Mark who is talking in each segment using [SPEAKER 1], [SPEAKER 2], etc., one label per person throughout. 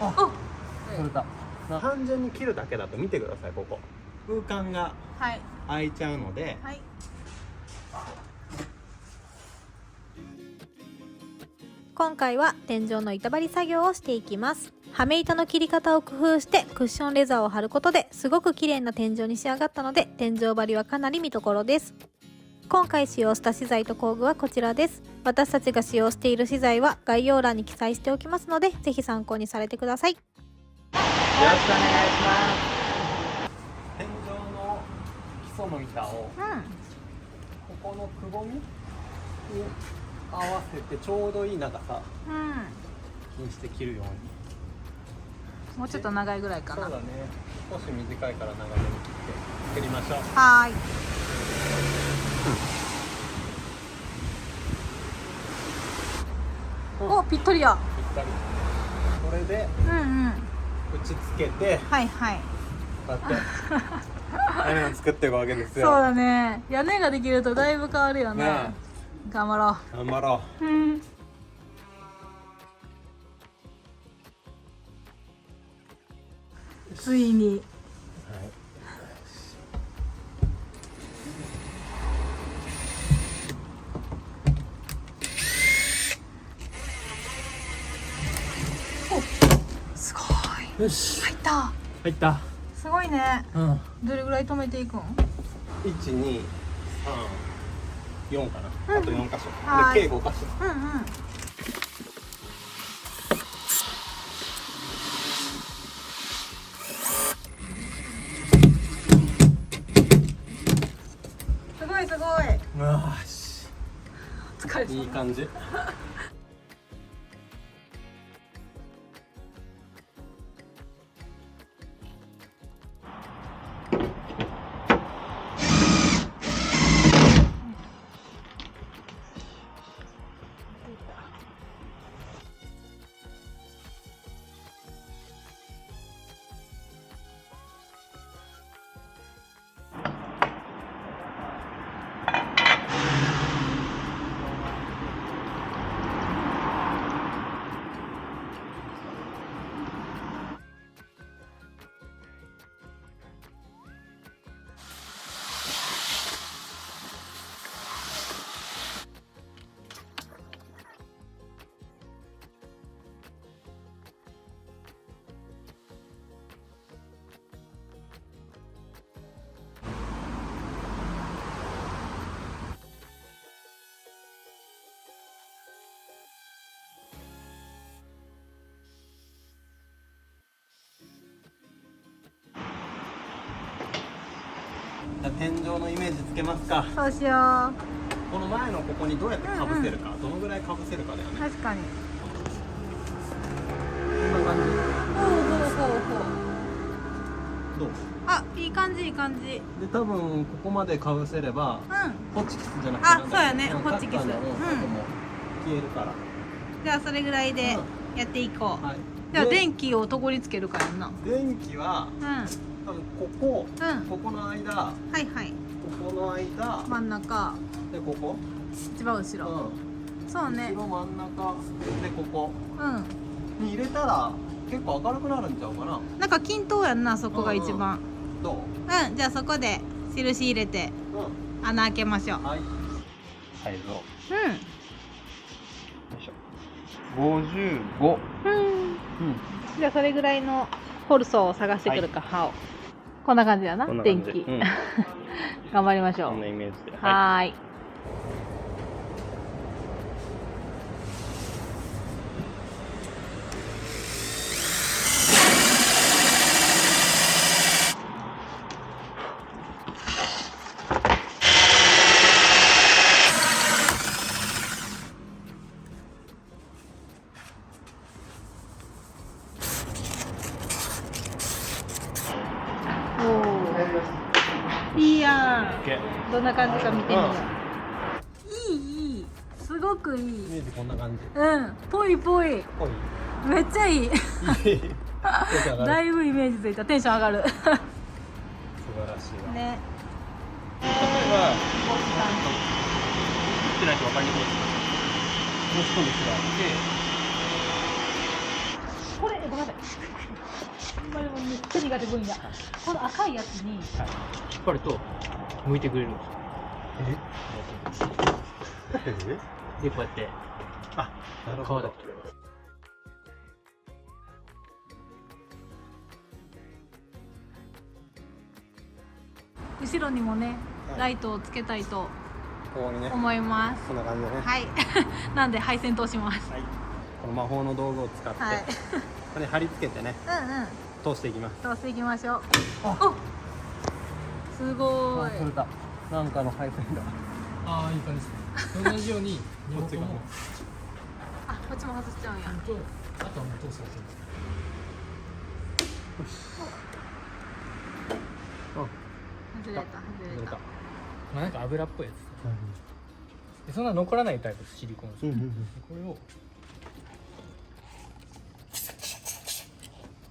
[SPEAKER 1] あ、
[SPEAKER 2] 取れた。単純に切るだけだと見てください、ここ空間が
[SPEAKER 1] はい
[SPEAKER 2] 空いちゃうので、
[SPEAKER 1] はい。今回は天井の板張り作業をしていきます。はめ板の切り方を工夫してクッションレザーを貼ることですごく綺麗な天井に仕上がったので、天井張りはかなり見どころです。今回使用した資材と工具はこちらです。私たちが使用している資材は概要欄に記載しておきますので、ぜひ参考にされてください。
[SPEAKER 2] よろしくお願いします。天井の基礎の板をここのくぼみに合わせてちょうどいい長さにして切るように。
[SPEAKER 1] もうちょっと長いぐらいかな。
[SPEAKER 2] そうだね、少し短いから長めに切って作りましょう。
[SPEAKER 1] はーい。お、ぴったりや。
[SPEAKER 2] ぴったり。これで打ち付けて、
[SPEAKER 1] はいはい。
[SPEAKER 2] こうやって屋根を作っていくわけですよ。
[SPEAKER 1] そうだね。屋根ができるとだいぶ変わるよね。頑張ろ
[SPEAKER 2] 頑張ろう。
[SPEAKER 1] う。ついに。すごい。
[SPEAKER 2] よし。
[SPEAKER 1] 入った。
[SPEAKER 2] 入った。
[SPEAKER 1] すごいね。
[SPEAKER 2] うん。
[SPEAKER 1] どれぐらい止めていくん？
[SPEAKER 2] 1、2、3、4かな。あと4箇所。
[SPEAKER 1] はい
[SPEAKER 2] で計5箇所。
[SPEAKER 1] すごいすごい。
[SPEAKER 2] よし。
[SPEAKER 1] 疲れた。
[SPEAKER 2] いい感じ。じゃあ天井のイメージつけますか。
[SPEAKER 1] そうしよう。
[SPEAKER 2] この前のここにどうやってかぶせるか、どのぐらいかぶせるかだよね。
[SPEAKER 1] 確かに。
[SPEAKER 2] こんな感じ。
[SPEAKER 1] ほうほうほうほう。
[SPEAKER 2] どう？
[SPEAKER 1] あ、いい感じいい感じ。
[SPEAKER 2] で多分ここまでかぶせれば、ホチキスじゃなくて
[SPEAKER 1] あ、そうやね、ホチキス。
[SPEAKER 2] カッターの跡も消えるから。
[SPEAKER 1] じゃあそれぐらいでやっていこう。
[SPEAKER 2] はい。
[SPEAKER 1] じゃあ
[SPEAKER 2] で
[SPEAKER 1] 電気をどこにつけるかやんな。
[SPEAKER 2] 電気は多分ここの間、
[SPEAKER 1] はいはい。
[SPEAKER 2] ここの間、
[SPEAKER 1] 真ん中、
[SPEAKER 2] でここ、
[SPEAKER 1] 一番後ろ。そうね。
[SPEAKER 2] 後ろ真ん中でここ
[SPEAKER 1] うん。
[SPEAKER 2] に入れたら結構明るくなるんちゃうかな。
[SPEAKER 1] なんか均等やんな、そこが一番。
[SPEAKER 2] どう？
[SPEAKER 1] じゃあそこで印入れて穴開けましょう。
[SPEAKER 2] はい。サイズを。よいしょ。55。
[SPEAKER 1] じゃあそれぐらいのホルソーを探してくるか、刃を。こんな感じだな、電気。頑張りましょう。
[SPEAKER 2] こんなイメージで。
[SPEAKER 1] はーい。いいやん。どんな感じか見てみよう。いいいい。すごくいい。
[SPEAKER 2] イメージこんな感じ。
[SPEAKER 1] ぽいぽい。
[SPEAKER 2] ぽい。
[SPEAKER 1] めっちゃいい。だいぶイメージついた。テンション上がる。
[SPEAKER 2] 素晴らしいわ。
[SPEAKER 1] ね。
[SPEAKER 2] 例えば、ってないと分かりにくい。申し込んでくださって。
[SPEAKER 1] これごめんなさい。これもめっちゃ苦手分野。この赤いやつに、
[SPEAKER 2] 引っ張ると剥いてくれるんですよ。でこうやって
[SPEAKER 3] あ、なる
[SPEAKER 2] 皮
[SPEAKER 3] ほど。
[SPEAKER 2] だけ取れます。
[SPEAKER 1] 後ろにもね、
[SPEAKER 3] はい
[SPEAKER 1] ライトをつけたいと
[SPEAKER 3] ここにね、
[SPEAKER 1] 思います。
[SPEAKER 3] こんな感じでね。
[SPEAKER 1] はい。なんで配線通します。
[SPEAKER 3] はい。この魔法の道具を使って、
[SPEAKER 1] はい。
[SPEAKER 3] これに貼り付けてね、
[SPEAKER 1] うんうん。
[SPEAKER 3] 通していきます。
[SPEAKER 1] 通していきましょう。
[SPEAKER 2] あ
[SPEAKER 1] お、すごーい。
[SPEAKER 3] 取れた。なんかの配線が。
[SPEAKER 2] ああいい感じですね。同じように
[SPEAKER 3] こっちがね。
[SPEAKER 1] あ、こっちも外しちゃうんや。
[SPEAKER 2] とあとはもう通すだけです。
[SPEAKER 1] 外れた、外れた。
[SPEAKER 2] まあなんか油っぽいやつ。でそんな残らないタイプです、シリコン。
[SPEAKER 3] うんうんうん。
[SPEAKER 2] これを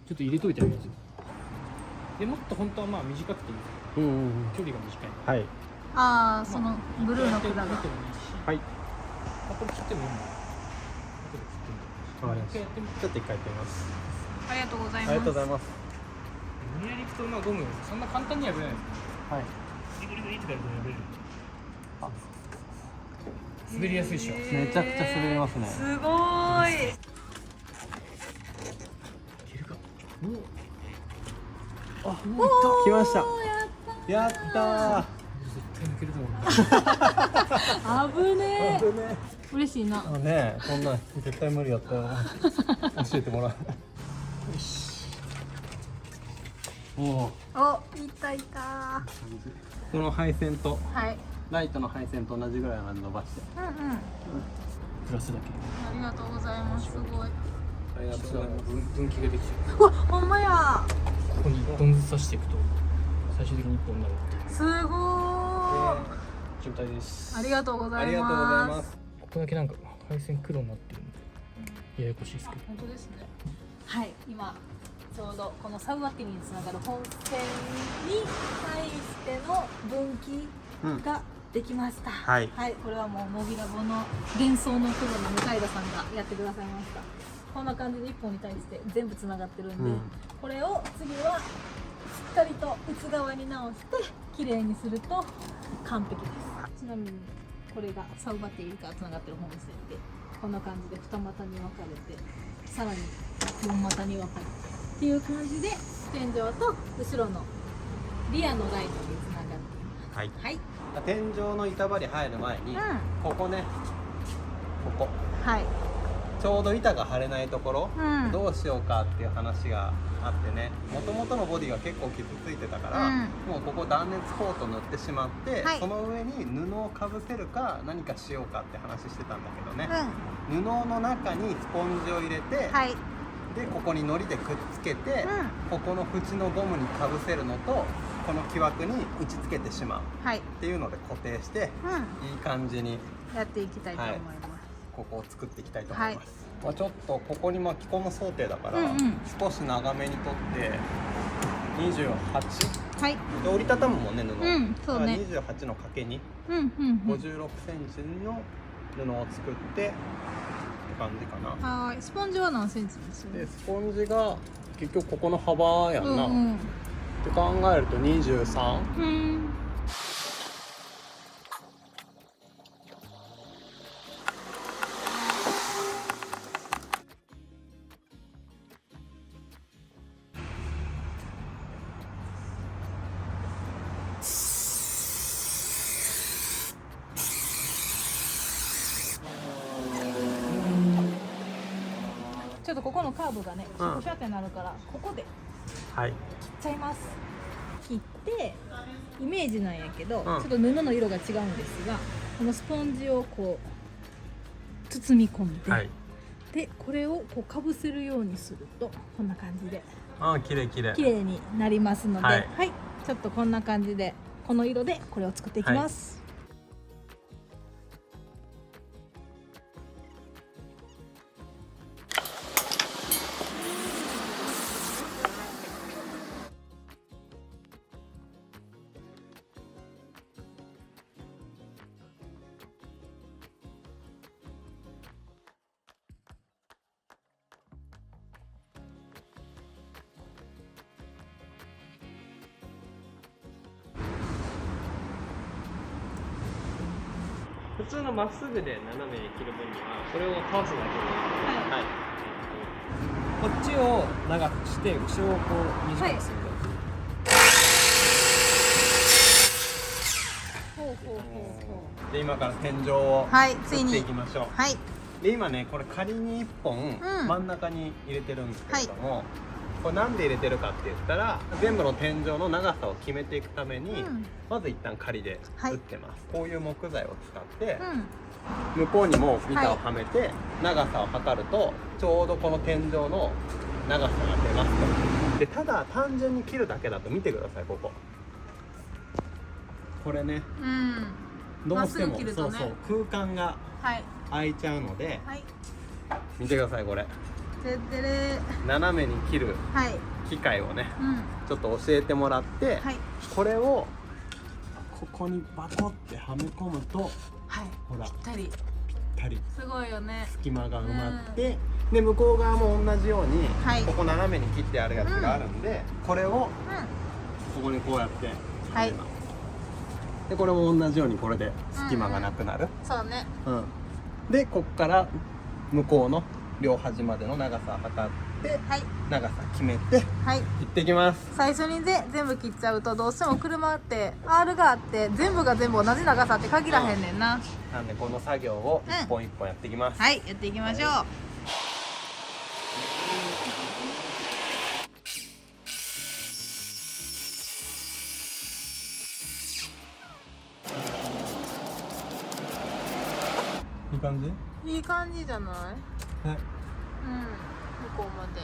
[SPEAKER 2] ちょっと入れといてあげますよ。でもっと本当はまあ短くていいです。
[SPEAKER 3] うんうんうん。
[SPEAKER 2] 距離が短いので。
[SPEAKER 3] はい。
[SPEAKER 1] ああ、そのブルーの管が。
[SPEAKER 2] こうやってやってみてもいいし、
[SPEAKER 3] はい。
[SPEAKER 2] あこれ切ってもいいんだよ。後で切ってみてもいいし。
[SPEAKER 3] わかりました
[SPEAKER 2] 一回やってみて。
[SPEAKER 3] ちょっと一回やってみます。
[SPEAKER 1] ありがとうござい
[SPEAKER 3] ありがとうござい
[SPEAKER 1] ます。
[SPEAKER 3] ます。
[SPEAKER 2] 無理やりいくとまあゴムそんな簡単には破れないです。
[SPEAKER 3] はい。
[SPEAKER 2] グリグリグリってやると破れる。滑りやすいでしょ。
[SPEAKER 3] めちゃくちゃ滑りますね。
[SPEAKER 1] すごーい。
[SPEAKER 2] いけるか。
[SPEAKER 3] あ、来ました。やった
[SPEAKER 2] 絶対抜けると思う。
[SPEAKER 1] 危ね
[SPEAKER 3] ー。ね。
[SPEAKER 1] え。嬉しいな。
[SPEAKER 3] あのね、こんなん絶対無理やったよ。教えてもらう。よし。おお。
[SPEAKER 1] お、いたいた。
[SPEAKER 3] この配線と
[SPEAKER 1] はい。
[SPEAKER 3] ライトの配線と同じぐらいまで伸ばして。
[SPEAKER 1] うんうん。
[SPEAKER 2] プラスだけ。
[SPEAKER 1] ありがとうございます。すごい。
[SPEAKER 3] ありがとうございます。
[SPEAKER 2] 分岐ができちゃう。
[SPEAKER 1] うわ、ほんまや。
[SPEAKER 2] ここに一本ずつ刺していくと最終的に一本になるっていう
[SPEAKER 1] すごーい。
[SPEAKER 2] 状態です。
[SPEAKER 1] ありがとうございます。
[SPEAKER 3] ありがとうございます。
[SPEAKER 2] ここだけなんか配線黒になってるんでややこしいですけど。
[SPEAKER 1] 本当ですね。はい、今ちょうどこのサウワティにつながる本線に対しての分岐ができました。
[SPEAKER 3] はい
[SPEAKER 1] これはもうモビラボの幻想のプロの向田さんがやってくださいました。こんな感じで1本に対して全部つながってるんで、
[SPEAKER 3] うん
[SPEAKER 1] これを次はしっかりと内側に直して綺麗にすると完璧です。ちなみにこれがサウバティからつながってる本線で、こんな感じで2股に分かれて、さらに4股に分かれてっていう感じで天井と後ろのリアのライトにつながっています。
[SPEAKER 3] はい。
[SPEAKER 1] はい、
[SPEAKER 3] 天井の板張り入る前に、ここね、ここ
[SPEAKER 1] はい、
[SPEAKER 3] ちょうど板が張れないところ、
[SPEAKER 1] うん
[SPEAKER 3] どうしようかっていう話があってね、もともとのボディが結構傷ついてたから、
[SPEAKER 1] うん
[SPEAKER 3] もうここ断熱コート塗ってしまって、
[SPEAKER 1] はい
[SPEAKER 3] その上に布をかぶせるか何かしようかって話してたんだけどね、
[SPEAKER 1] う
[SPEAKER 3] 布の中にスポンジを入れて、
[SPEAKER 1] ん、はい、
[SPEAKER 3] でここに糊でくっつけて、ここの縁のゴムにかぶせるのとこの木枠に打ち付けてしまう
[SPEAKER 1] はい、
[SPEAKER 3] っていうので固定して、
[SPEAKER 1] う
[SPEAKER 3] いい感じに
[SPEAKER 1] ん、やっていきたいと思います。
[SPEAKER 3] ここを作っていきたいと思います、まあ、ちょっとここに巻き込む想定だから、
[SPEAKER 1] うんうん
[SPEAKER 3] 少し長めに取って28
[SPEAKER 1] はい、
[SPEAKER 3] で折りたたむもんね布、
[SPEAKER 1] うんそうね
[SPEAKER 3] だから28の掛けに
[SPEAKER 1] うん、うん、うん。
[SPEAKER 3] 56センチの布を作ってって感じかな。
[SPEAKER 1] はい、スポンジは何センチです
[SPEAKER 3] でスポンジが結局ここの幅やんな、
[SPEAKER 1] うん
[SPEAKER 3] って考えると23。
[SPEAKER 1] うん、うん。ちょっとここのカーブがね、シャシャってなるから、ここで
[SPEAKER 3] はい
[SPEAKER 1] 切っちゃいます。切ってイメージなんやけど、
[SPEAKER 3] ん
[SPEAKER 1] ちょっと布の色が違うんですが、このスポンジをこう包み込んで、
[SPEAKER 3] はい。
[SPEAKER 1] でこれをこうかぶせるようにするとこんな感じで
[SPEAKER 3] ああ綺麗綺麗。
[SPEAKER 1] 綺麗になりますので、
[SPEAKER 3] は
[SPEAKER 1] はいい、ちょっとこんな感じでこの色でこれを作っていきます。
[SPEAKER 2] 普通のまっすぐで斜めに切る分にはこれを倒すだけで、はいこっちを長くして後ろをこう短くするだけ、
[SPEAKER 1] ほうほうほうほ
[SPEAKER 3] で今から天井を
[SPEAKER 1] はいついに
[SPEAKER 3] 作っていきましょう。
[SPEAKER 1] はい
[SPEAKER 3] で今ねこれ仮に1本真ん中に入れてるんですけれども、これなんで入れてるかって言ったら全部の天井の長さを決めていくために、まず一旦仮で打ってます、こういう木材を使って、向こうにも板をはめて、長さを測るとちょうどこの天井の長さが出ますと。でただ単純に切るだけだと見てください、これねどうしても、
[SPEAKER 1] まっすぐ切るとね
[SPEAKER 3] 空間が
[SPEAKER 1] はい
[SPEAKER 3] 空いちゃうので、
[SPEAKER 1] はい
[SPEAKER 3] 見てくださいこれ
[SPEAKER 1] てってれ
[SPEAKER 3] 斜めに切る
[SPEAKER 1] はい
[SPEAKER 3] 機械をね
[SPEAKER 1] うん
[SPEAKER 3] ちょっと教えてもらって、
[SPEAKER 1] はい
[SPEAKER 3] これをここにバコってはめ込むと
[SPEAKER 1] はい
[SPEAKER 3] ほら
[SPEAKER 1] ぴったり
[SPEAKER 3] ぴったり
[SPEAKER 1] すごいよね
[SPEAKER 3] 隙間が埋まって、で向こう側も同じように、
[SPEAKER 1] はい
[SPEAKER 3] ここ斜めに切ってあるやつがあるんで、これを
[SPEAKER 1] うん
[SPEAKER 3] ここにこうやって
[SPEAKER 1] はい
[SPEAKER 3] 入れますでこれも同じようにこれで隙間がなくなる、
[SPEAKER 1] そうね
[SPEAKER 3] でこっから向こうの両端までの長さを測って
[SPEAKER 1] はい
[SPEAKER 3] 長さ決めて
[SPEAKER 1] はい
[SPEAKER 3] 行ってきます。
[SPEAKER 1] 最初に全部切っちゃうとどうしても車って R があって全部が全部同じ長さって限らへんねんな、
[SPEAKER 3] なんでこの作業を一本一本やっていきます、
[SPEAKER 1] はいやっていきましょう、
[SPEAKER 3] いい感じ？
[SPEAKER 1] いい感じじゃない？
[SPEAKER 3] はい。
[SPEAKER 1] うん向こうまで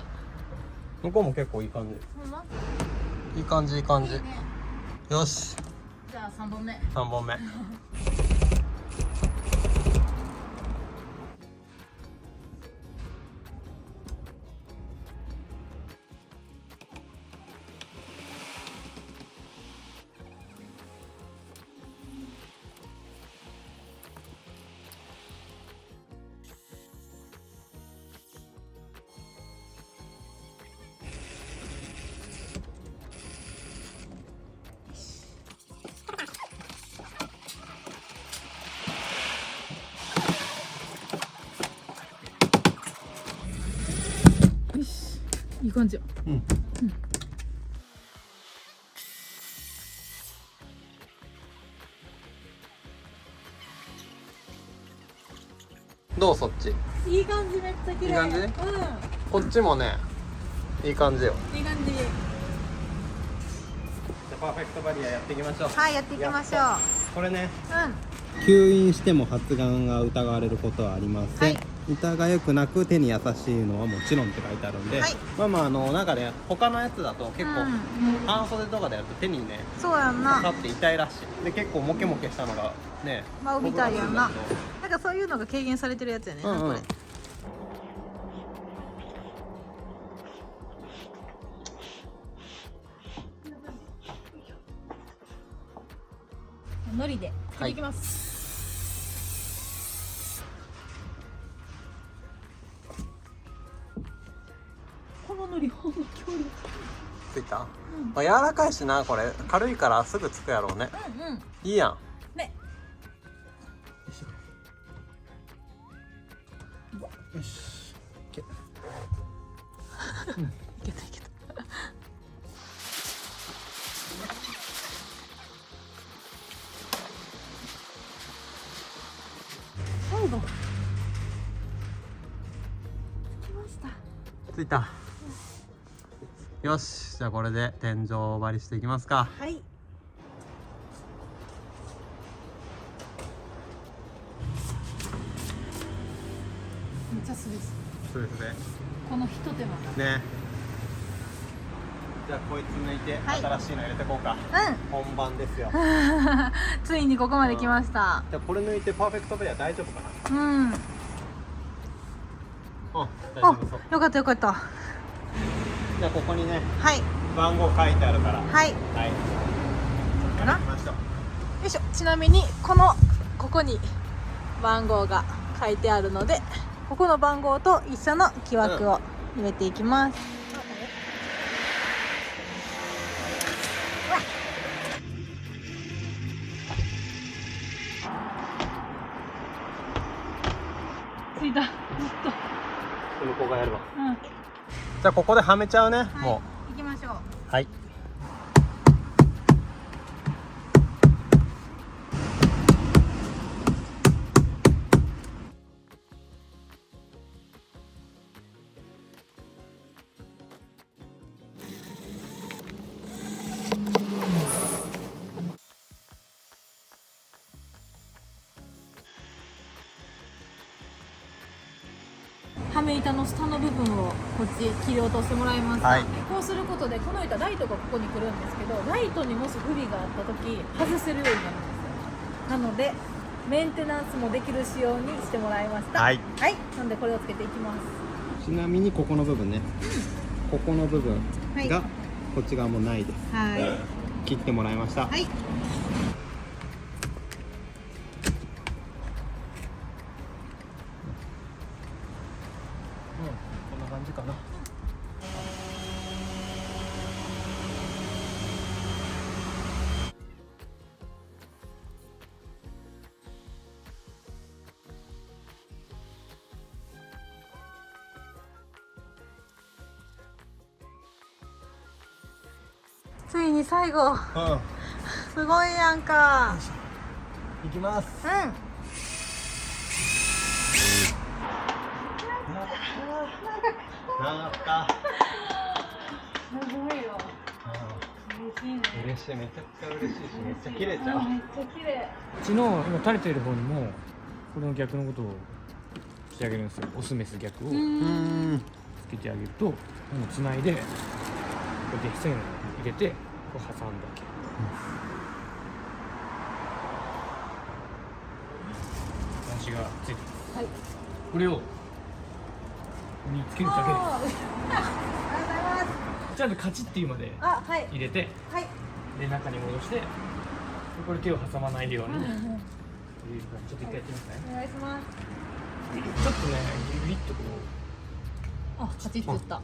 [SPEAKER 3] 向こうも結構いい感じ。
[SPEAKER 1] ほんま？
[SPEAKER 3] いい感じいい感じ。
[SPEAKER 1] いいね。
[SPEAKER 3] よし、
[SPEAKER 1] じゃあ3本目
[SPEAKER 3] 3本目。
[SPEAKER 1] よしいい感じよ。
[SPEAKER 3] うん。どうそっち？
[SPEAKER 1] いい感じめっちゃ綺麗。
[SPEAKER 3] いい感じ
[SPEAKER 1] うん
[SPEAKER 3] こっちもね、いい感じよ。
[SPEAKER 1] いい感じ。
[SPEAKER 3] じゃあパーフェクトバリアやっていきましょう。
[SPEAKER 1] はいやっていきましょう。
[SPEAKER 3] これね、
[SPEAKER 1] うん
[SPEAKER 3] 吸引しても発がんが疑われることはありません、
[SPEAKER 1] はい
[SPEAKER 3] 疑よくなく手に優しいのはもちろんって書いてあるんで、
[SPEAKER 1] はい
[SPEAKER 3] なんかね他のやつだと結構、
[SPEAKER 1] うん
[SPEAKER 3] 半袖とかでやると手にね
[SPEAKER 1] そうやんな。
[SPEAKER 3] 刺さって痛いらしいで結構モケモケしたのがね
[SPEAKER 1] まあみたいやんな
[SPEAKER 3] 僕らするんだ
[SPEAKER 1] なんかそういうのが軽減されてるやつやねんな、
[SPEAKER 3] うんうん
[SPEAKER 1] これ。のりで切っていきます。こののりほんま強烈。
[SPEAKER 3] ついた、まあ、柔らかいしなこれ軽いからすぐつくやろうね
[SPEAKER 1] うんうん。
[SPEAKER 3] いいやん
[SPEAKER 1] ね。
[SPEAKER 3] よし
[SPEAKER 1] いけたいけた。最後。来ました。
[SPEAKER 3] ついたよしじゃあこれで天井張りしていきますか。
[SPEAKER 1] はい。めっちゃすです。
[SPEAKER 3] そうですね
[SPEAKER 1] このひと手間。
[SPEAKER 3] ねじゃあこいつ抜いて
[SPEAKER 1] はい
[SPEAKER 3] 新しいの入れてこうか、
[SPEAKER 1] う
[SPEAKER 3] 本番ですよ
[SPEAKER 1] ん。ついにここまで来ました。
[SPEAKER 3] じゃあこれ抜いてパーフェクトベリア大丈夫かな。
[SPEAKER 1] うん。
[SPEAKER 3] 大丈
[SPEAKER 1] あ
[SPEAKER 3] 夫そう。、
[SPEAKER 1] よかったよかった。
[SPEAKER 3] じゃあここにね
[SPEAKER 1] はい
[SPEAKER 3] 番号書いてあるから。
[SPEAKER 1] はい。
[SPEAKER 3] はい。
[SPEAKER 1] かな
[SPEAKER 3] 行きましょう。
[SPEAKER 1] よいしょ。ちなみにここに番号が書いてあるので、ここの番号と一緒の木枠を入れていきます。
[SPEAKER 3] 向こう側やるわ。
[SPEAKER 1] うん。
[SPEAKER 3] じゃあここではめちゃうね、も
[SPEAKER 1] 行きましょう。
[SPEAKER 3] う。はい。
[SPEAKER 1] はめ板の下の部分をこっち切り落としてもらいました、
[SPEAKER 3] はい
[SPEAKER 1] こうすることでこの板ライトがここに来るんですけど、ライトにもし不備があった時外せるようになるんですよ。なのでメンテナンスもできる仕様にしてもらいました。
[SPEAKER 3] はい、
[SPEAKER 1] はい、なのでこれをつけていきます。
[SPEAKER 3] ちなみにここの部分ね、ここの部分
[SPEAKER 1] はい
[SPEAKER 3] がこっち側もないです。
[SPEAKER 1] はい
[SPEAKER 3] 切ってもらいました。
[SPEAKER 1] はい。
[SPEAKER 3] こんな感じかな。
[SPEAKER 1] ついに最後、
[SPEAKER 3] うん。
[SPEAKER 1] すごいやんか。
[SPEAKER 3] いきます。
[SPEAKER 1] うん。
[SPEAKER 3] 長かった。
[SPEAKER 1] すごいよ。嬉しいね。
[SPEAKER 3] 嬉しい、めちゃくちゃ嬉しいし、めっちゃ綺麗ちゃう。
[SPEAKER 1] めっちゃ綺麗。
[SPEAKER 2] うちの今垂れてる方にもこれの逆のことをしてあげるんですよ。オスメス逆をつけてあげると、もうつないでこうやって線を入れてこう挟んだわけ。端子がついてます。
[SPEAKER 1] はい。
[SPEAKER 2] これをここにつけるだけで
[SPEAKER 1] ありがとうございます。
[SPEAKER 2] ちゃんとカチッっていうまで
[SPEAKER 1] あ、はい。
[SPEAKER 2] 入れて、
[SPEAKER 1] はい。
[SPEAKER 2] で中に戻して、これ手を挟まないように、
[SPEAKER 1] うんうん。
[SPEAKER 2] ちょっと一回やってみますね。
[SPEAKER 1] お願いします。
[SPEAKER 2] ちょっとねグリグリっとこう
[SPEAKER 1] あ、カチッといった。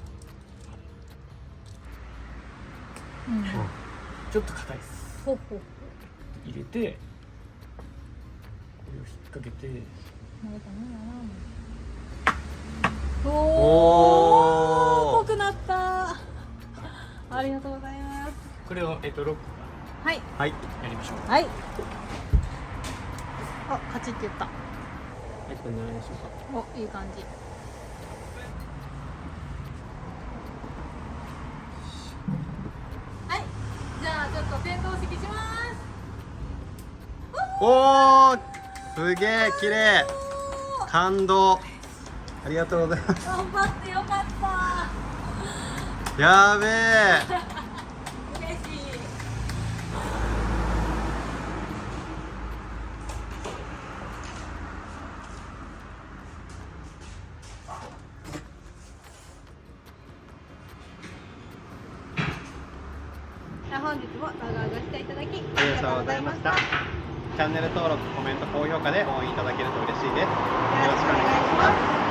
[SPEAKER 1] うん。
[SPEAKER 2] ちょっと硬いです。
[SPEAKER 1] ほうほう。
[SPEAKER 2] 入れてこれを引っ掛けて、
[SPEAKER 1] お
[SPEAKER 3] おー
[SPEAKER 1] ー、ぽくなった。ありがとうございます。
[SPEAKER 2] これをロック
[SPEAKER 1] はい。
[SPEAKER 3] はい。
[SPEAKER 2] やりましょう。
[SPEAKER 1] はい。あ、カチッて言った。
[SPEAKER 2] これ何でしょうか。
[SPEAKER 1] お、いい感じ。はい。じゃあ、ちょっと点灯式します。
[SPEAKER 3] おー、すげえ綺麗。感動。ありがとうございます。
[SPEAKER 1] 頑張ってよかった。
[SPEAKER 3] やべえ。
[SPEAKER 1] 嬉しい。本日も動画をご視聴いただき
[SPEAKER 3] ありがとうございました。チャンネル登録、コメント、高評価で応援いただけると嬉しいです。よろしくお願いします。